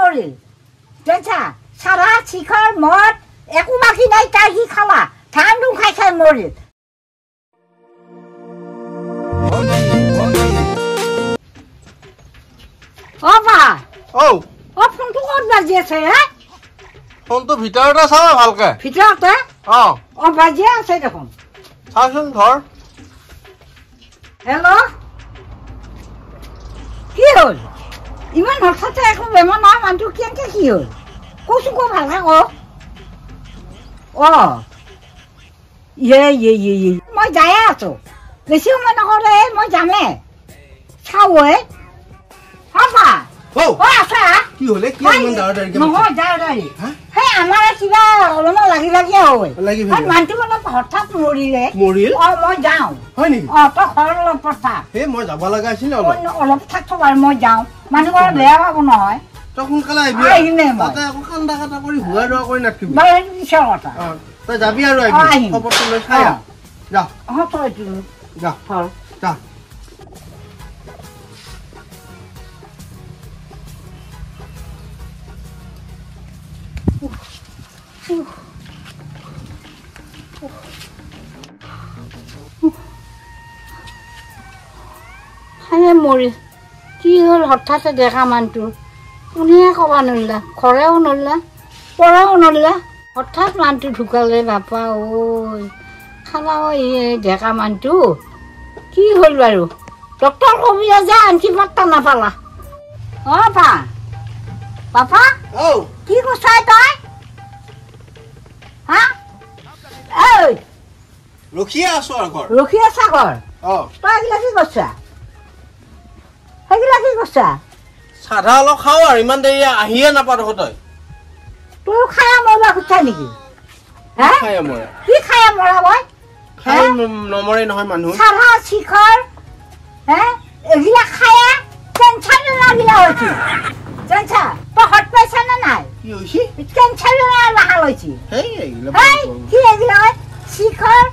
মৰিল জানছা সারা শিখর মদ একো বাকি নাই তাই সি খালা ধান খাই খাই মৰিল অবা ও ও ফোনটো ক'ত বাজি আছে হে ফোনটো ভিতৰতে চাবা ভালকে ভিতৰতে ও বাজি আছে দেখোন চাচোন ধৰ হেল্ল' কি হ'ল ইমান হঠাতে একো বেমাৰ নহয় মানুহটো কেনেকৈ কি হ'ল কৈছো ক ভালকে ক মই যায়ে আছো বেছি সময় নকৰে মই যামে চাওঁ হবা আছা কি হলে কি ইমান দাঁড়াদাঁড়ি নহয় দাঁড়াদাঁড়ি সেই আমাৰ কিবা অলপমান লাগি হয় মানুহটো মানে হঠাৎ মৰিলে মৰিল মই যাওঁ হয় নেকি তই ঘৰত অলপ পঠা মই যাব লগা আছিল অলপ থাকছো বাৰু মই যাওঁ মানুহ ঘৰত বেয়া পাব নহয় তই সোনকালে আহিবি তাতে আকৌ কান্দা কাটা কৰি হুৱা দোৱা কৰি নাথাকিবি বাৰু সেইটো পিছৰ কথা তই যাবি আৰু আহিবি খবৰটো লৈ চাই যা তই যা যা মৰিল কি হ'ল হঠাতে দেখা মানুহটো কোনে ক'ব নৰিলা ঘৰেও নৰিলা পৰাও নৰিলা হঠাৎ মানুহটো ঢুকালে বাপা ঐ খালা ডেকা মানুহটো কি হ'ল বাৰু ডক্তৰ কবি যে আনকি মাত্ৰা নাপালা বাপা কি কৈছা তই হা ৰখিয়ে আছো আগৰ ৰখি আছা ঘৰ তই এইগিলা কি কৈছা সেইগিলা কি কৈছা চাধা অলপ খাওঁ আৰু ইমান দেৰি আহিয়ে নাপাওঁ তই তোৰ খায়া মৰবা খুজছা নেকি কি খায়া মৰা মই খাই নমৰে নহয় মানুহ চাধা শিখৰ এগিলা খায়া কেঞ্চাৰ বেমাৰগিলা হৈছে জানছা তই হট পাইছা নে নাই কি হৈছে কেঞ্চাৰ বেমাৰ লাহা লৈছে কি এগিলা শিখৰ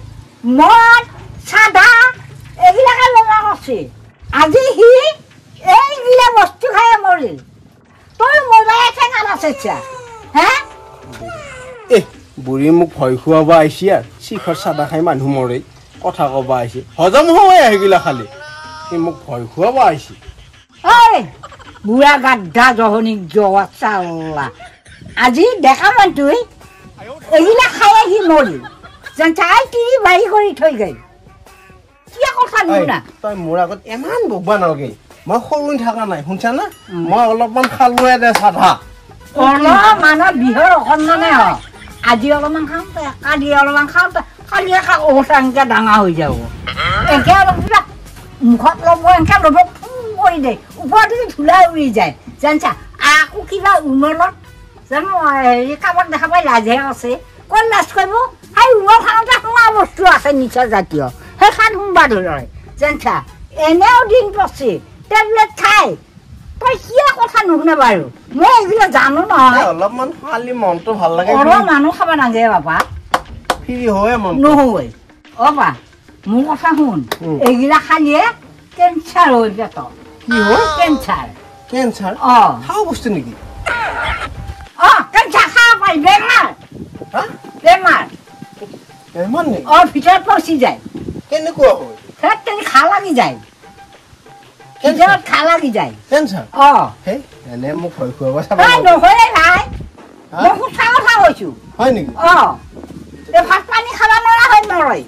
মদ চাধা এগিলাকে বেমাৰ কৰিছে আজি সি এইগিলা বস্তু খাই মৰিল তোৰ মোবাইল ঠেঙাল আছে বুঢ়ী মোক ভয় খুৱাব আহিছে আৰু শিখৰ চাদা খাই মানুহ মৰে কথা ক'ব আহিছে হজম হয় আহিগিলা খালি সি মোক ভয় খুৱাব আহিছে বুঢ়া গাদ্ধা জহনি জৱা চাল্লা আজি ডেকা মানুহটোৱে এইগিলা খাই সি মৰিল জানছা তিৰি বাঢ়ি কৰি থৈ গৈ কিয় কথা নুশুনা তই মোৰ আগত ইমান বকবা নালাগে মই সৰু থকা নাই শুনছা না মই অলপমান খালোৱে দে চাধা অলপমানৰ বিহৰ অকণমানে হয় আজি অলপমান খাওঁ কালি অলপমান খাওঁ কালি ওচৰকে ডাঙৰ হৈ যাব এনেকৈ অলপ কিবা মুখত ল'ব এনেকৈ ল'ব ফুং কৰি দে ওপৰতে ধূলা উৰি যায় জানছা আকৌ কিবা উমলত জানো হেৰি কামত দেখা পাই লাজহে আছে ক'ত লাজ কৰিব সেই উমলখনতে সোমোৱা বস্তু আছে নিচা জাতীয় সেইখন সোমবা ধৰে জানছা এনেও দিন পৰছে টেবলেট খাই তই কিয় কথা নুশুনে বাৰু মই এইবিলাক জানো নহয় অলপমান খালি মনটো ভাল লাগে মানুহ খাব নাযায় বাপা ফ্ৰী হয় মন নহয় বা মোৰ কথা শুন এইগিলা খালিয়ে কেঞ্চাৰ হৈ পেট কি হ'ল কেঞ্চাৰ খাওঁ বস্তু নেকি কেঞ্চাৰ খাব পাৰি বেমাৰ নেকি ভিতৰত পচি যায় কেনেকুৱা হয় খা লাগি যায় ভিতৰত খা লাগি যায় কেঞ্চাৰ এনে মোক ভয় খুৱাব চাব নহয় ভাই মই সঁচা কথা কৈছো হয় নেকি ভাত পানী খাব নোৱাৰা হয় নৰয়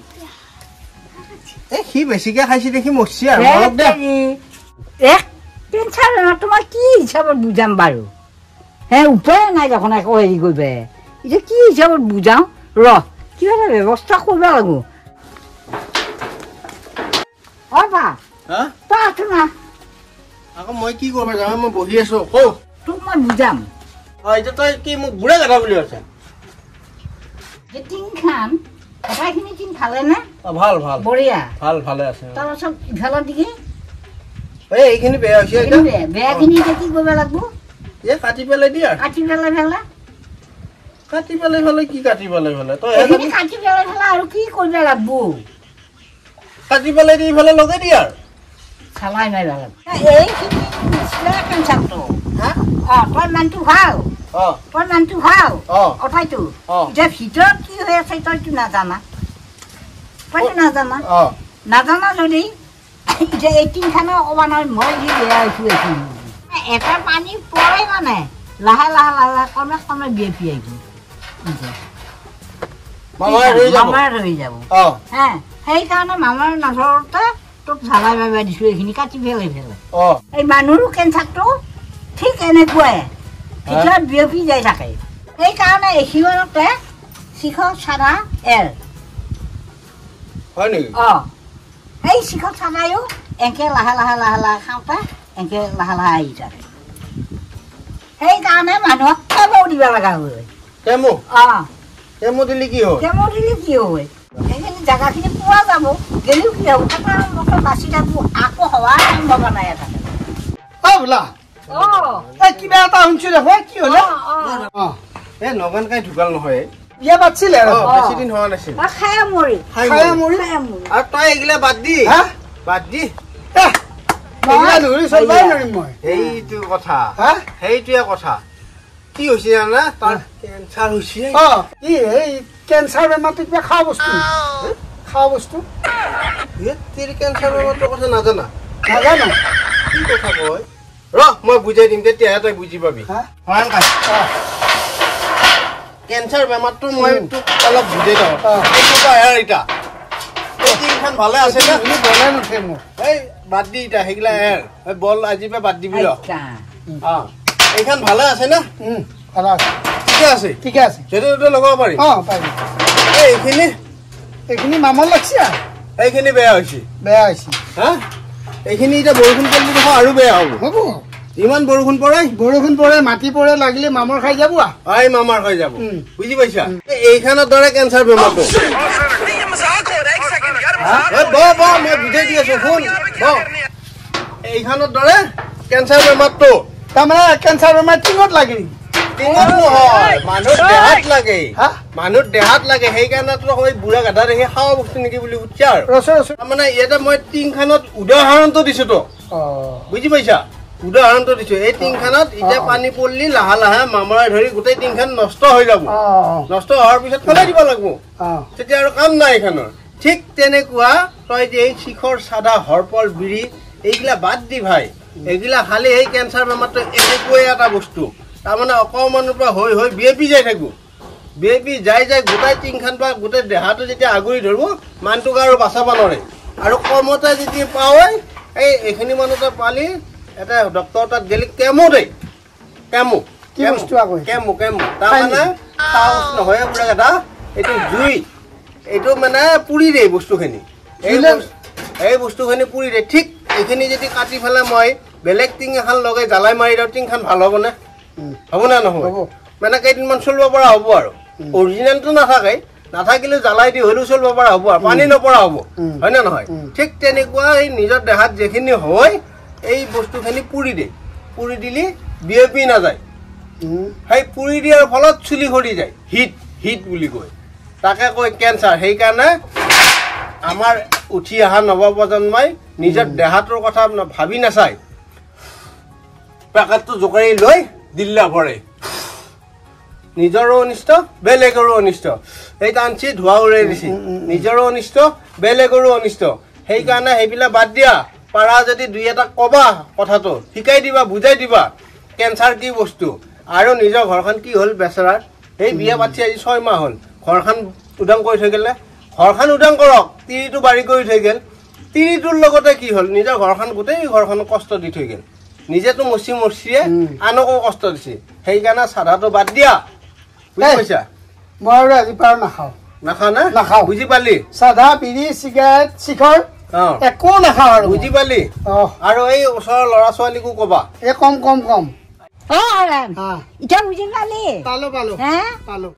সি বেছিকে খাইছে দেখি মৰছি আৰু কেঞ্চাৰ বেমাৰটো মই কি হিচাপত বুজাম বাৰু উপায় নাই দেখোন একো হেৰি কৰিব এতিয়া কি হিচাপত বুজাওঁ কিবা এটা ব্যৱস্থা কৰিব লাগিব তই আছো না আকৌ মই কি কৰিব যাম মই বহি আছো তোক মই বুজাম এতিয়া তই কি মোক বুঢ়া গাধা বুলি আছে টিংখান কথাখিনি টিং ভালে নে ভাল ভাল বঢ়িয়া ভালে আছে তাৰপাছত ইফালৰ দিকে এইখিনি বেয়া হৈছে বেয়াখিনি এতিয়া কি কৰিব লাগিব কাটি পেলাই দিয়া কাটি পেলাই কি কাটি পেলাই তই কাটি পেলাই আৰু কি কৰিব লাগিব কাটি পেলাই দি ইফালে লগাই দিয়া চালাই নাই এইখিনি কেঞ্চাৰটো তই মানুহটো ভাল তই মানুহটো ভাল কথাইতো এতিয়া ভিতৰত কি হৈ আছে তইতো নাজানা তইতো নাজানা নাজানা যদি এতিয়া এই টিংখানৰ অকণমান মই যি বেয়া হৈছোঁ এইখিনি এটা পানী পৰে মানে লাহে লাহে লাহে লাহে কমে কমে বিয়পি আহিব মামাৰ ৰৈ যাব হে সেইকাৰণে মামাৰ নধৰোতে তোক ঝালাই বাবাই দিছোঁ এইখিনি কাটি পেলাই এই মানুহৰো কেঞ্চাৰটো ঠিক এনেকুৱাই ভিতৰত বিয়পি যাই থাকে সেইকাৰণে এইখিনিতে শিখৰ চাদা এল হয় নেকি সেই শিখৰ চাদায়ো এনেকৈ লাহে লাহে লাহে লাহে খাওঁতে এনেকৈ লাহে লাহে আহি থাকে সেইকাৰণে মানুহক কেমো দিব লগা হয় কেমো কেমো দিলে কি হয় কেমো দিলে কি হয় সেইখিনি জেগাখিনি পোৱা যাব গেলেও কি হ'ব তাৰপৰা বাচি থাকোঁ আকৌ হোৱাৰ সম্ভাৱনা নাই থাকে বোলা কিবা এটা শুনিছো দেখো কি হলে এই নগান কাই ঢুকাল নহয় বিয়া পাতিছিলে বেছি দিন হোৱা নাছিল খাই মৰি আৰু তই এইগিলা বাদ দি সেইটো কথা সেইটোৱে কথা কি হৈছে জানা তাৰ কেঞ্চাৰ হৈছে কি এই কেঞ্চাৰ বেমাৰটো কিবা খোৱা বস্তু খোৱা বস্তু কেঞ্চাৰ বেমাৰটোৰ কথা নাজানা নাজানো কি কথা কয় মই বুজাই দিম তেতিয়াহে তই বুজি পাবি কেঞ্চাৰ বেমাৰটো মই তোক অলপ বুজাই দিওঁ এতিয়া টিংখন ভালে আছে না বনাই নুঠে মোক এই বাদ দি এতিয়া সেইগিলা এৰ বল আজি পৰা বাদ দিবি এইখন ভালে আছে না ভালে আছে ঠিকে আছে ঠিকে আছে য'তে লগাব পাৰি পাৰি এইখিনি মামৰ লাগছে এইখিনি বেয়া হৈছে হা এইখিনি এতিয়া বৰষুণ পৰিলে দেখোন আৰু বেয়া হ'ব ইমান বৰষুণ পৰে মাটি পৰে লাগিলে মামৰ খাই যাব মামাৰ খাই যাব বুজি পাইছা এইখনৰ দৰে কেঞ্চাৰ বেমাৰটো মই বুজাই দি আছো শুন এইখনৰ দৰে কেঞ্চাৰ বেমাৰটো তাৰমানে কেঞ্চাৰ বেমাৰ টিঙত লাগে টিঙত নহয় মানুহৰ দেহাত লাগে সেইকাৰণে বুঢ়া গাধা দেখি খাৱা বস্তু নেকি বুলি সুধিছে আৰু তাৰমানে ইয়াতে মই টিংখনত উদাহৰণটো দিছো তো বুজি পাইছা উদাহৰণটো দিছো এই টিংখনত এতিয়া পানী পৰিলে লাহে লাহে মামৰাই ধৰি গোটেই টিংখন নষ্ট হৈ যাব নষ্ট হোৱাৰ পিছত পেলাই দিব লাগিব তেতিয়া আৰু কাম নাই এইখনৰ ঠিক তেনেকুৱা তই যে এই শিখৰ চাদা হৰপল বিৰি এইগিলা বাদ দি ভাই এইগিলা খালি এই কেঞ্চাৰ বেমাৰটো এনেকুৱাই এটা বস্তু তাৰমানে অকণমানৰ পৰা হৈ হৈ বিয়পি যাই থাকো বিয়পি যাই গোটেই টিংখন বা গোটেই দেহাটো যেতিয়া আগুৰি ধৰিব মানুহটোক আৰু বাচাব নোৱাৰে আৰু কমতে যেতিয়া পাওঁ এইখিনি মানুহতে পালি এটা ডক্টৰ তাত গেলি কেমো দেই কেমো তাৰমানে চাউচ নহয় বুঢ়া গাধা এইটো জুই এইটো মানে পুৰি দিয়ে বস্তুখিনি এই বস্তুখিনি পুৰি দিয়ে ঠিক এইখিনি যদি কাটি পেলাই মই বেলেগ টিং এখন লগাই জ্বালাই মাৰি দিওঁ টিংখন ভাল হ'বনে হ'ব নে নহয় মানে কেইদিনমান চলিব পৰা হ'ব আৰু অৰিজিনেলটো নাথাকিলেও জ্বালাই দি হ'লেও চলিব পৰা হ'ব আৰু পানী নপৰা হ'ব হয় নে নহয় ঠিক তেনেকুৱা এই নিজৰ দেহাত যিখিনি হয় এই বস্তুখিনি পুৰি দিয়ে পুৰি দিলে বিয়পি নাযায় সেই পুৰি দিয়াৰ ফলত চুলি সৰি যায় হিট বুলি কয় তাকে কয় কেঞ্চাৰ সেইকাৰণে আমাৰ উঠি অহা নৱপ্ৰজন্মই নিজৰ দেহাটোৰ কথা ভাবি নাচায় পেকেটটো জোকাৰি লৈ দিল্লা ভৰে নিজৰো অনিষ্ট বেলেগৰো অনিষ্ট সেই টানচি ধোঁৱা উৰাই দিছে নিজৰো অনিষ্ট বেলেগৰো অনিষ্ট সেইকাৰণে সেইবিলাক বাদ দিয়া পাৰা যদি দুই এটা কবা কথাটো শিকাই দিবা বুজাই দিবা কেঞ্চাৰ কি বস্তু আৰু নিজৰ ঘৰখন কি হ'ল বেচেৰাৰ সেই বিয়া পাতি আজি 6 মাহ হ'ল ঘৰখন উদাং কৰি থৈ গ'লে ঘৰখন উদাং কৰক তিৰিটো বাৰী কৰি থৈ গ'ল তিৰিটোৰ লগতে কি হ'ল নিজৰ ঘৰখন গোটেই ঘৰখনক কষ্ট দি থৈ গ'ল নিজেতো মচিয়ে আনকো কষ্ট দিছে সেইকাৰণে চাধাটো বাদ দিয়া বুজি পাইছা মই আৰু আজি পাৰ নাখাওঁ নাখাওঁ বুজি পালি চাধা বিড়ি চিগাৰেট শিখৰ একো নাখাওঁ আৰু বুজি পালি আৰু এই ওচৰৰ ল'ৰা ছোৱালীকো কবা কম এতিয়া বুজি পালি পালো